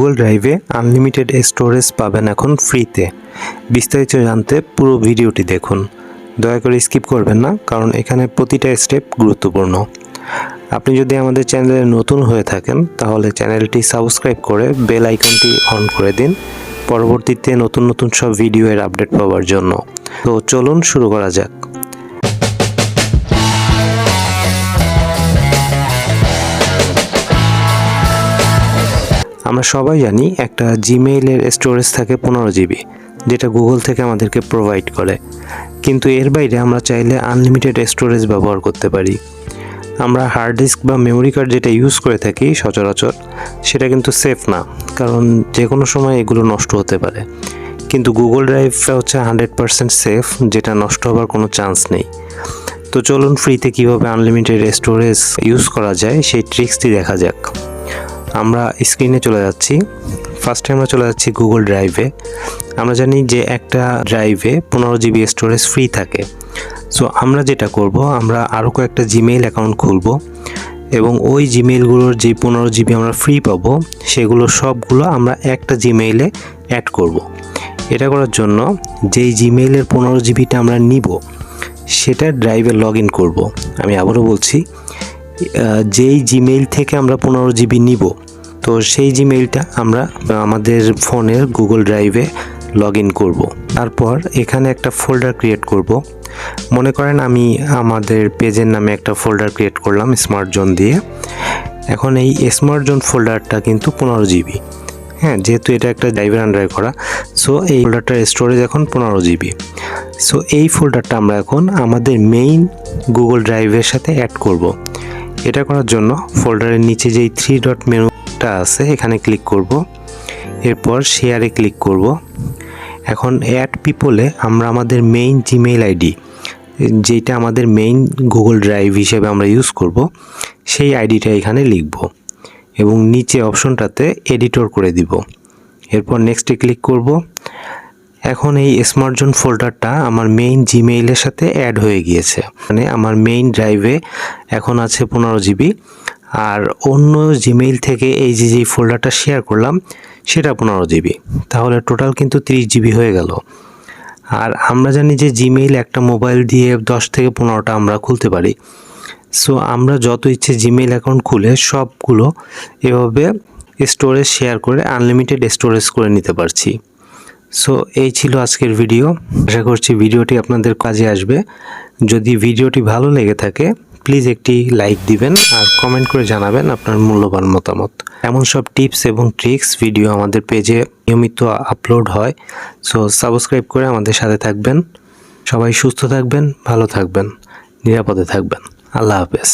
Google ড্রাইভে unlimited storage পাবেন এখন ফ্রিতে। বিস্তারিত জানতে পুরো ভিডিওটি দেখুন, দয়া করে স্কিপ করবেন না, কারণ এখানে প্রতিটা স্টেপ গুরুত্বপূর্ণ। আপনি যদি আমাদের চ্যানেলে নতুন হয়ে থাকেন তাহলে চ্যানেলটি সাবস্ক্রাইব করে বেল আইকনটি অন করে দিন পরবর্তীতে নতুন নতুন সব ভিডিওর আপডেট পাওয়ার জন্য। তো চলুন শুরু করা যাক। আমরা সবাই জানি একটা জিমেইলের স্টোরেজ থাকে 15 জিবি, যেটা গুগল থেকে আমাদেরকে প্রোভাইড করে। কিন্তু এর বাইরে আমরা চাইলে আনলিমিটেড স্টোরেজ ব্যবহার করতে পারি। আমরা হার্ড ডিস্ক বা মেমোরি কার্ড যেটা ইউজ করে থাকি সচরাচর, সেটা কিন্তু সেফ না, কারণ যে কোনো সময় এগুলো নষ্ট হতে পারে। কিন্তু গুগল ড্রাইভটা হচ্ছে 100% সেফ, যেটা নষ্ট হওয়ার কোনো চান্স নেই। তো চলুন ফ্রিতে কীভাবে আনলিমিটেড স্টোরেজ ইউজ করা যায় সেই ট্রিক্সটি দেখা যাক। আমরা স্ক্রিনে চলে যাচ্ছি। ফার্স্টে আমরা চলে যাচ্ছি গুগল ড্রাইভে। আমরা জানি যে একটা ড্রাইভে 15 জিবি স্টোরেজ ফ্রি থাকে। সো আমরা যেটা করব, আমরা আরও কয়েকটা জিমেইল অ্যাকাউন্ট খুলব এবং ওই জিমেইলগুলোর যে 15 জিবি আমরা ফ্রি পাবো সেগুলো সবগুলো আমরা একটা জিমেইলে অ্যাড করব। এটা করার জন্য যেই জিমেইলের 15 জিবিটা আমরা নিব সেটা ড্রাইভে লগ ইন করবো। আমি আবারও বলছি, যেই জিমেইল থেকে আমরা 15 জিবি নিব, তো সেই জিমেইলটা আমরা আমাদের ফোনের গুগল ড্রাইভে লগ ইন করবো। তারপর এখানে একটা ফোল্ডার ক্রিয়েট করব। মনে করেন আমি আমাদের পেজের নামে একটা ফোল্ডার ক্রিয়েট করলাম স্মার্ট জোন দিয়ে। এখন এই স্মার্ট জোন ফোল্ডারটা কিন্তু 15 জিবি, হ্যাঁ, যেহেতু এটা একটা ড্রাইভের আন্ডারে করা। সো এই ফোল্ডারটার স্টোরেজ এখন 15 জিবি। সো এই ফোল্ডারটা আমরা এখন আমাদের মেইন গুগল ড্রাইভের সাথে অ্যাড করব। এটা করার জন্য ফোল্ডারের নিচে যেই 3 ডট মেনুটা আছে এখানে ক্লিক করব, এরপর শেয়ারে ক্লিক করব। এখন অ্যাড পিপলে আমরা আমাদের মেইন জিমেইল আইডি, যেটা আমাদের মেইন গুগল ড্রাইভ হিসেবে আমরা ইউজ করব, সেই আইডিটা এখানে লিখব এবং নিচে অপশনটাতে এডিটর করে দিব। এরপর নেক্সটে ক্লিক করব। এখন এই স্মার্ট জোন ফোল্ডারটা আমার মেইন জিমেইলের সাথে অ্যাড হয়ে গিয়েছে, মানে আমার মেইন ড্রাইভে এখন আছে 15 জিবি, আর অন্য জিমেইল থেকে এই যে ফোল্ডারটা শেয়ার করলাম সেটা 15 জিবি। তাহলে টোটাল কিন্তু 30 জিবি হয়ে গেল। আর আমরা জানি যে জিমেইল একটা মোবাইল দিয়ে 10 থেকে 15টা আমরা খুলতে পারি। সো আমরা যত ইচ্ছে জিমেইল অ্যাকাউন্ট খুলে সবগুলো এভাবে স্টোরেজ শেয়ার করে আনলিমিটেড স্টোরেজ করে নিতে পারছি। সো এই ছিল আজকের ভিডিও। আশা করছি ভিডিওটি আপনাদের কাজে আসবে। যদি ভিডিওটি ভালো লেগে থাকে প্লিজ একটি লাইক দিবেন আর কমেন্ট করে জানাবেন আপনার মূল্যবান মতামত। এমন সব টিপস এবং ট্রিক্স ভিডিও আমাদের পেজে নিয়মিত আপলোড হয়। সো সাবস্ক্রাইব করে আমাদের সাথে থাকবেন। সবাই সুস্থ থাকবেন, ভালো থাকবেন, নিরাপদে থাকবেন। আল্লাহ হাফেজ।